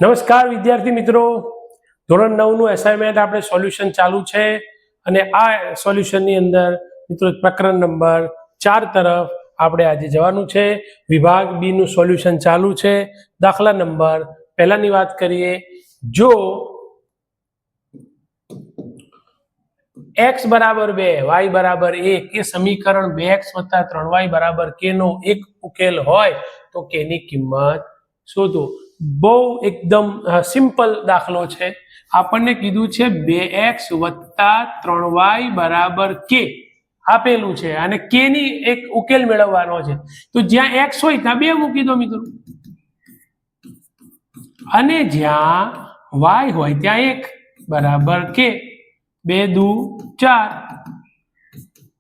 નમસ્કાર વિદ્યાર્થી મિત્રો, ધોરણ 9 નું એસાઇનમેન્ટ આપણે સોલ્યુશન ચાલુ છે અને આ સોલ્યુશનની અંદર મિત્રો પ્રકરણ નંબર 4 તરફ આપણે આજે જવાનું છે। વિભાગ બી નું સોલ્યુશન ચાલુ છે। દાખલા નંબર પહેલાની વાત કરીએ, જો x બરાબર 2 y બરાબર 1 એ સમીકરણ 2x + 3y બરાબર k નો એક ઉકેલ હોય તો k ની કિંમત શોધો। બહુ એકદમ સિમ્પલ દાખલો છે। આપણને કીધું છે 2x + 3y બરાબર k આપેલું છે અને k ની એક ઉકેલ મેળવવાનો છે। તો જ્યાં x હોય ત્યાં 2 મૂકી દો મિત્રો અને જ્યાં y હોય ત્યાં 1 બરાબર k। 2 દુ 4,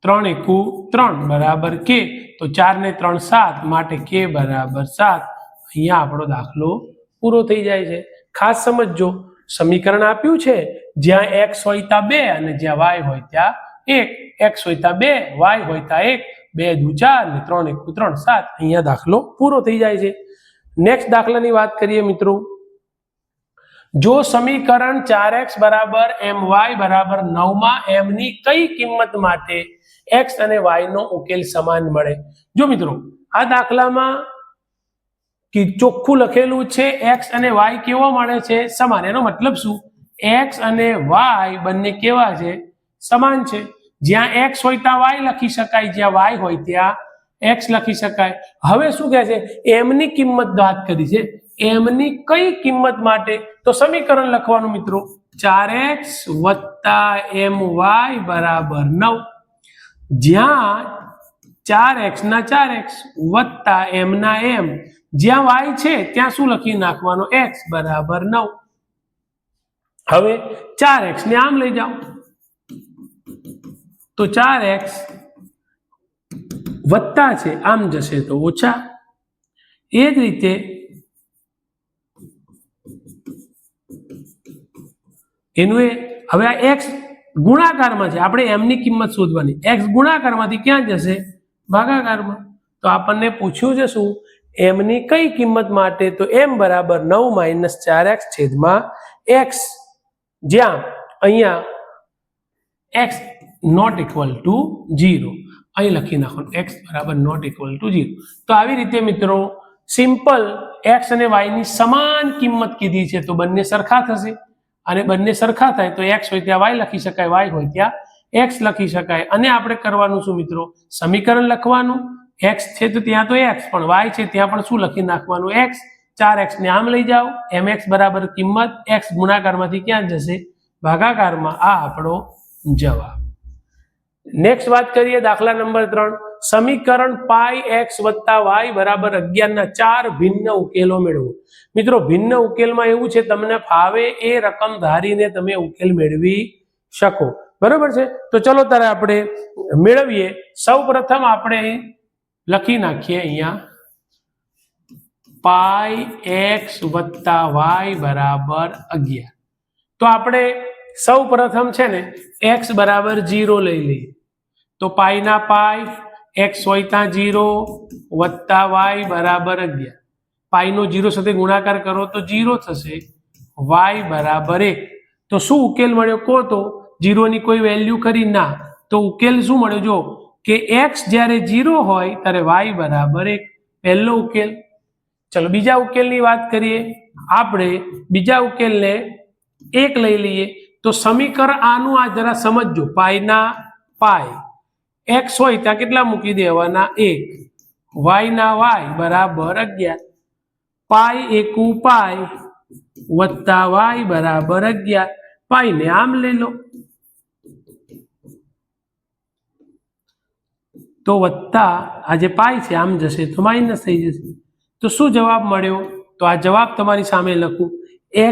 3 એકુ 3 બરાબર k। તો 4 ને 3 7 માટે k બરાબર 7। અહીંયા આપણો દાખલો પૂરો થઈ જાય છે। ખાસ સમજો, સમીકરણ આપ્યું છે જ્યાં x હોય ત્યાં 2 અને જ્યાં y હોય ત્યાં 1। x હોય ત્યાં 2, y હોય ત્યાં 1, 2 દુ 4 ને 3 એકુ 3 7। અહીંયા દાખલો પૂરો થઈ જાય છે। નેક્સ્ટ દાખલાની વાત કરીએ મિત્રો, જો સમીકરણ 4x બરાબર my બરાબર 9 માં m ની કઈ કિંમત માટે x અને y નો ઉકેલ સમાન મળે। જો મિત્રો આ દાખલામાં કે ચોખ્ખું લખેલું છે x અને y કેવો મળે છે, સમાન। એનો મતલબ શું, x અને y બંને કેવા છે, સમાન છે। જ્યાં x હોય ત્યાં y લખી શકાય, જ્યાં y હોય ત્યાં x લખી શકાય। હવે શું કહે છે, m ની કિંમત વાત કરી છે, m ની કઈ કિંમત માટે, તો સમીકરણ લખવાનું મિત્રો, 4x + my બરાબર 9, જ્યાં 4x ના 4x વત્તા m ના m, જ્યાં y છે ત્યાં શું લખી નાખવાનો, x બરાબર 9। હવે 4x ને આમ લઈ જાઓ તો 4x વત્તા છે આમ જશે તો ઓછા। એ જ રીતે એનું હવે આ x ગુણાકારમાં છે, આપણે m ની કિંમત શોધવાની। x ગુણાકારમાંથી ક્યાં જશે, ભાગાકારમાં। તો આપણને પૂછ્યું છે શું, m ની કઈ કિંમત માટે, તો m બરાબર 9 - 4x છેદમાં x, જ્યાં અહીંયા x નોટ ઇક્વલ ટુ 0, અહીં લખી નાખો x બરાબર નોટ ઇક્વલ ટુ 0। તો આવી રીતે મિત્રો સિમ્પલ x અને y ની સમાન કિંમત કીધી છે તો બંને સરખા થશે, અને બંને સરખા થાય તો x હોય ત્યાં y લખી શકાય, y હોય ત્યાં x લખી શકાય। અને આપણે કરવાનું શું મિત્રો, સમીકરણ લખવાનું, x છે તો ત્યાં તો x, પણ y છે ત્યાં પણ શું લખી નાખવાનું, x। 4x ને આમ લઈ જાઓ, mx બરાબર કિંમત x ગુણાકારમાંથી ક્યાં જશે, ભાગાકારમાં। આ આપણો જવાબ। નેક્સ્ટ વાત કરીએ દાખલા નંબર 3, સમીકરણ πx + y બરાબર 11 ના 4 ભિન્ન ઉકેલો મેળવો। મિત્રો ભિન્ન ઉકેલમાં એવું છે, તમને ફાવે એ રકમ ધારીને તમે ઉકેલ મેળવી શકો, બરોબર છે। તો ચલો ત્યારે આપણે મેળવીએ। સૌપ્રથમ આપણે લખી નાખીએ અહીંયા πx + y બરાબર 11। તો આપણે સૌપ્રથમ છે ને x બરાબર 0 લઈ લઈએ, તો પાઈ ના પાઈ, x હોય ત્યાં 0 વત્તા y બરાબર 11, પાઈ નો 0 સાથે ગુણાકાર કરો તો 0 થશે, y બરાબર 1। તો શું ઉકેલ મળ્યો કહો તો, 0 ની કોઈ વેલ્યુ ખરી ના, તો ઉકેલ શું મળ્યો, જો કે x જ્યારે 0 હોય ત્યારે y બરાબર 1, પહેલો ઉકેલ। ચલો બીજા ઉકેલની વાત કરીએ, આપણે બીજા ઉકેલને 1 લઈ લઈએ, તો સમીકરણ આનું આ જરા સમજજો, પાઈ ના પાઈ, x હોય ત્યાં કેટલા મૂકી દેવાના, 1, y ના y બરાબર 11, પાઈ એકુ પાઈ વત્તા y બરાબર 11, પાઈ ને આમ લઈ લો તો વત્તા આ જે પાઈ છે આમ જશે તો માઇનસ થઈ જશે। તો શું જવાબ મળ્યો, તો આ જવાબ તમારી સામે લખું,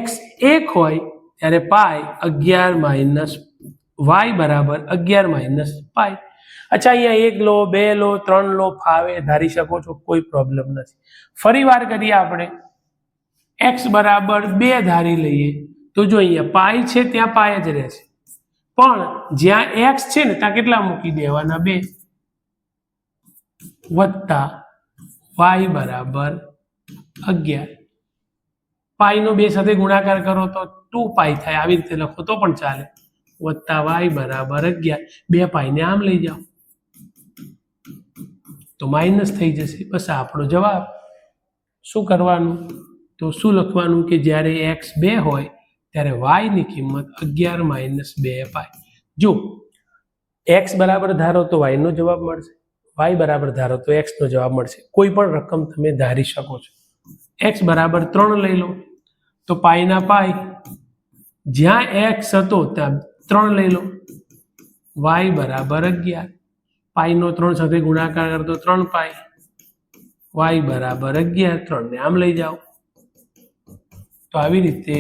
x 1 હોય ત્યારે પાઈ 11 - y બરાબર 11 - પાઈ। અચ્છા, અહીંયા 1 લો, 2 લો, 3 લો, ફાવે ધારી શકો છો, કોઈ પ્રોબ્લેમ નથી। ફરી વાર કરીએ, આપણે x બરાબર 2 ધારી લઈએ, તો જો અહીંયા પાઈ છે ત્યાં પાઈ જ રહેશે, પણ જ્યાં x છે ને ત્યાં કેટલા મૂકી દેવાના, 2 વત્તા y બરાબર 11, પાઈનો 2 સાથે ગુણાકાર કરો તો 2 થાય, આવી રીતે લખો તો પણ ચાલે, વત્તા વાય બરાબર 11. 2 પાઈને આમ લઈ જાઓ તો માઇનસ થઈ જશે. બસ આપણો જવાબ. શું કરવાનું? તો શું લખવાનું કે જ્યારે x 2 હોય ત્યારે y ની કિંમત 11 માઇનસ 2 પાઈ. જો x બરાબર ધારો તો y નો જવાબ મળશે, y બરાબર ધારો તો x નો જવાબ મળશે. કોઈ પણ રકમ તમે ધારી શકો છો. x બરાબર 3 લઈ લો તો પાઈના પાઈ, જ્યાં x હતો ત્યાં 3 લઈ લો, y બરાબર 11. પાઈનો 3 સાથે ગુણાકાર કરતો 3 પાઈ, y બરાબર 11. 3 ને આમ લઈ જાઓ તો આવી રીતે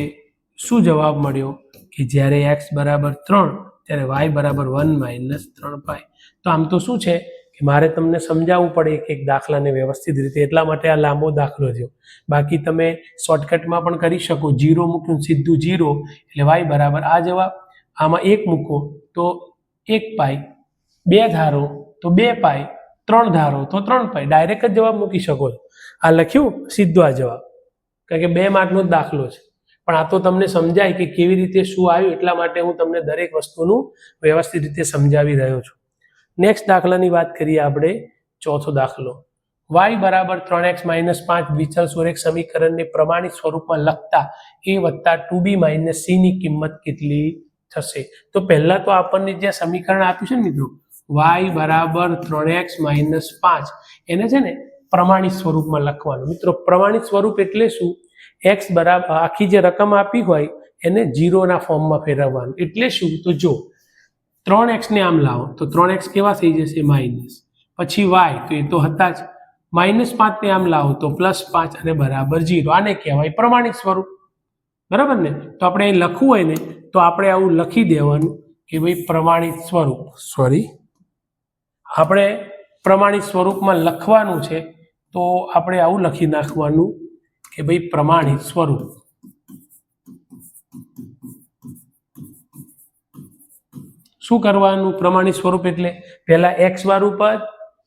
શું જવાબ મળ્યો કે જ્યારે x બરાબર 3 ત્યારે y બરાબર 1 માઇનસ 3 પાઈ. તો આમ તો શું છે કે મારે તમને સમજાવવું પડે એક દાખલાને વ્યવસ્થિત રીતે, એટલા માટે આ લાંબો દાખલો થયો. બાકી તમે શોર્ટકટમાં પણ કરી શકો. 0 મૂક્યું સીધું 0 એટલે y બરાબર આ જવાબ. આમાં 1 મૂકો તો 1 પાઈ, 2 ધારો તો 2 પાઈ, 3 ધારો તો 3 પાઈ. ડાયરેક્ટ જ જવાબ મૂકી શકો છો. આ લખ્યું સીધો આ જવાબ, કારણ કે 2 માર્કનો જ દાખલો છે. પણ આ તો તમને સમજાય કે કેવી રીતે શું આવ્યું, એટલા માટે હું તમને દરેક વસ્તુનું વ્યવસ્થિત રીતે સમજાવી રહ્યો છું. નેક્સ્ટ દાખલાની વાત કરીએ આપણે. ચોથો દાખલો, y બરાબર 3x માઇનસ 5 દ્વિચલ સ્વરેખ સમીકરણને પ્રમાણિત સ્વરૂપમાં લખતા a વત્તા 2b માઇનસ c ની કિંમત કેટલી થશે? તો પહેલા તો આપણને જે સમીકરણ આપ્યું છે ને મિત્રો, y બરાબર 3x માઇનસ 5, એને છે ને પ્રમાણિત સ્વરૂપમાં લખવાનું. મિત્રો પ્રમાણિત સ્વરૂપ એટલે શું? x બરાબર આખી જે રકમ આપી હોય એને 0 ના ફોર્મમાં ફેરવવાનું. એટલે શું? તો જો 3x ને આમ લાવો તો 3x કેવા થઈ જશે? માઇનસ. પછી y તો એ તો હતા જ. -5 ને આમ લાવો તો +5 અને બરાબર 0. આને કહેવાય પ્રમાણિત સ્વરૂપ. બરાબર ને? તો આપણે અહીં લખવું હોય ને તો આપણે આવું લખી દેવાનું કે ભાઈ પ્રમાણિત સ્વરૂપ. આપણે પ્રમાણિત સ્વરૂપમાં લખવાનું છે તો આપણે આવું લખી નાખવાનું કે ભાઈ પ્રમાણિત સ્વરૂપ. શું કરવાનું? પ્રમાણિત સ્વરૂપ એટલે પહેલા x વાળું પદ,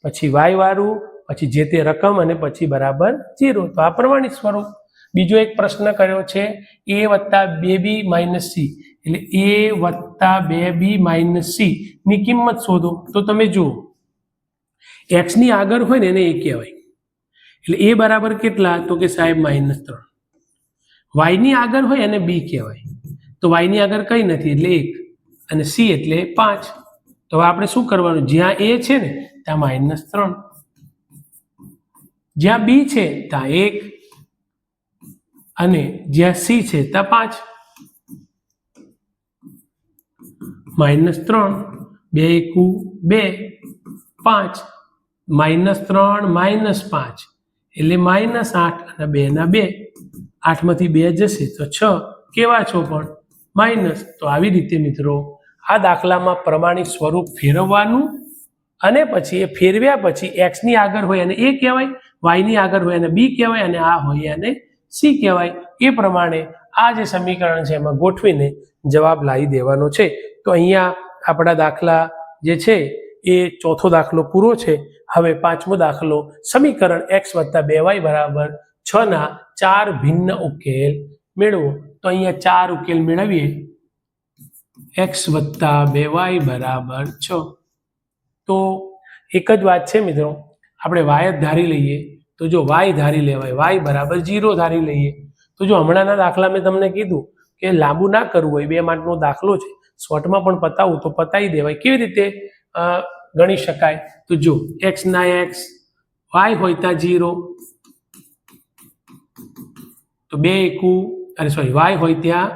પછી y વાળું, પછી જે તે રકમ અને પછી બરાબર 0. તો આ પ્રમાણિત સ્વરૂપ. બીજો એક પ્રશ્ન કર્યો છે a વત્તા 2b માઇનસ c, એટલે a વત્તા 2b માઇનસ c ની કિંમત શોધો. તો તમે જુઓ x ની આગળ હોય ને એને a કહેવાય, એટલે a બરાબર કેટલા? તો કે સાહેબ -3. y ની આગળ હોય એને b કહેવાય, તો y ની આગળ કઈ નથી એટલે 1, અને c એટલે 5. તો હવે આપણે શું કરવાનું? જ્યાં a છે ને ત્યાં -3, જ્યાં b છે ત્યાં 1, અને જ્યાં c છે ત્યાં 5. -3, 2 એકુ 2, 5, -3 -5 એટલે -8, અને 2 ના 2, 8 માંથી 2 જશે તો 6. કેવા છો પણ? માઇનસ. તો આવી રીતે મિત્રો આ દાખલામાં પ્રમાણિત સ્વરૂપ ફેરવવાનું, અને પછી એ ફેરવ્યા પછી x ની આગળ હોય અને a કહેવાય, y ની આગળ હોય અને b કહેવાય, અને આ હોય અને c કહેવાય. એ પ્રમાણે આ જે સમીકરણ છે એમાં ગોઠવીને જવાબ લાવી દેવાનો છે. તો અહીંયા આપણા દાખલા જે છે એ ચોથો દાખલો પૂરો છે. હવે પાંચમો દાખલો, સમીકરણ x વત્તા 2y બરાબર 6 ના 4 ભિન્ન ઉકેલ મેળવો. તો અહીંયા 4 ઉકેલ મેળવીએ. x વત્તા 2y બરાબર 6. તો એક જ વાત છે મિત્રો, આપણે y જ ધારી લઈએ. તો જો y ધારી લેવાય, y બરાબર 0 ધારી લઈએ. તો જો હમણાંના દાખલા મેં તમને કીધું કે લાંબુ ના કરવું હોય, 2 માર્કનો દાખલો છે, શોર્ટમાં પણ પતાવું તો પતાવી દેવાય. કેવી રીતે ગણી શકાય? તો જો x ના x, y હોય ત્યાં 0, તો 2 એકુ y હોય ત્યાં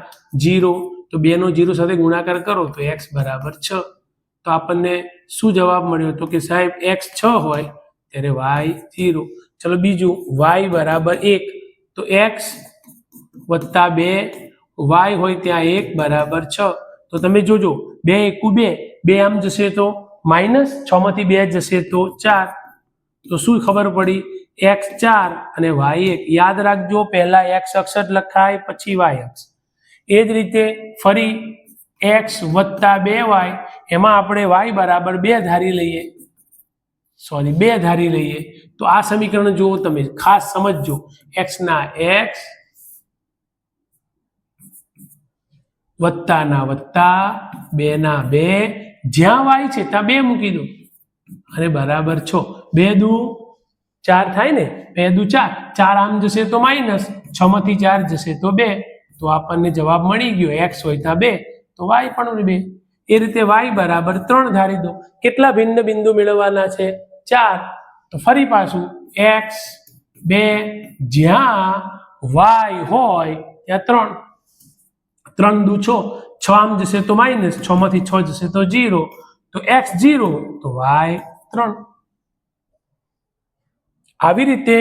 0, તો 2 નો 0 સાથે ગુણાકાર કરો તો x બરાબર 6. તો આપણને શું જવાબ મળ્યો? તો કે સાહેબ x 6 હોય ત્યારે y 0. ચલો બીજું, y બરાબર 1, તો x વત્તા 2, y હોય ત્યાં 1 બરાબર 6. તો તમે જોજો 2 એકુ 2, 2 આમ જશે તો માઇનસ, 6 માંથી 2 જશે તો 4. તો શું ખબર પડી? x 4 અને y 1. યાદ રાખજો, પહેલા x અક્ષ જ લખાય પછી y અક્ષ. એ જ રીતે ફરી x વત્તા 2y, એમાં આપણે y બરાબર 2 ધારી લઈએ, 2 ધારી લઈએ. તો આ સમીકરણ જુઓ તમે, ખાસ સમજજો. x ના x, વત્તાના વત્તા 2 ના 2 જ્યાં વાય છે ત્યાં 2 મૂકી દો અને બરાબર 6 2 દુ 4 થાય ને 2 દુ 4 4 આમ જશે તો માઇનસ 6 માંથી 4 જશે તો 2 તો આપણને જવાબ મળી ગયો x હોય ત્યાં 2 તો y પણ 2 એ રીતે y બરાબર 3 ધારી દો કેટલા ભિન્ન બિંદુ મેળવવાના છે 4 તો ફરી પાછું x 2 જ્યાં y હોય ત્યાં 3 દુ 6 6 આમ જશે તો માઇનસ 6 માંથી 6 જશે તો 0 તો x 0 તો y 3 આવી રીતે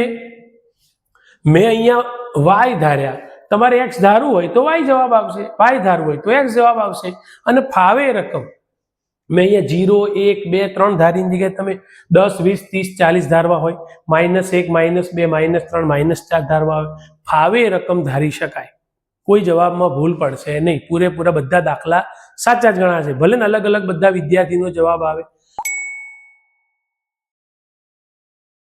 મેં અહીંયા y ધાર્યા તમારે x ધારવું હોય તો y જવાબ આવશે y ધારવું હોય તો x જવાબ આવશે અને ફાવે રકમ મેં અહીંયા 0 1 2 3 ધારીની જગ્યાએ તમે 10 20 30 40 ધારવા હોય -1 -2 -3 -4 ધારવા હોય ફાવે રકમ ધારી શકાય કોઈ જવાબમાં ભૂલ પડશે નહીં પૂરેપૂરા બધા દાખલા સાચા જ ગણાશે ભલે ને અલગ અલગ બધા વિદ્યાર્થીનો જવાબ આવે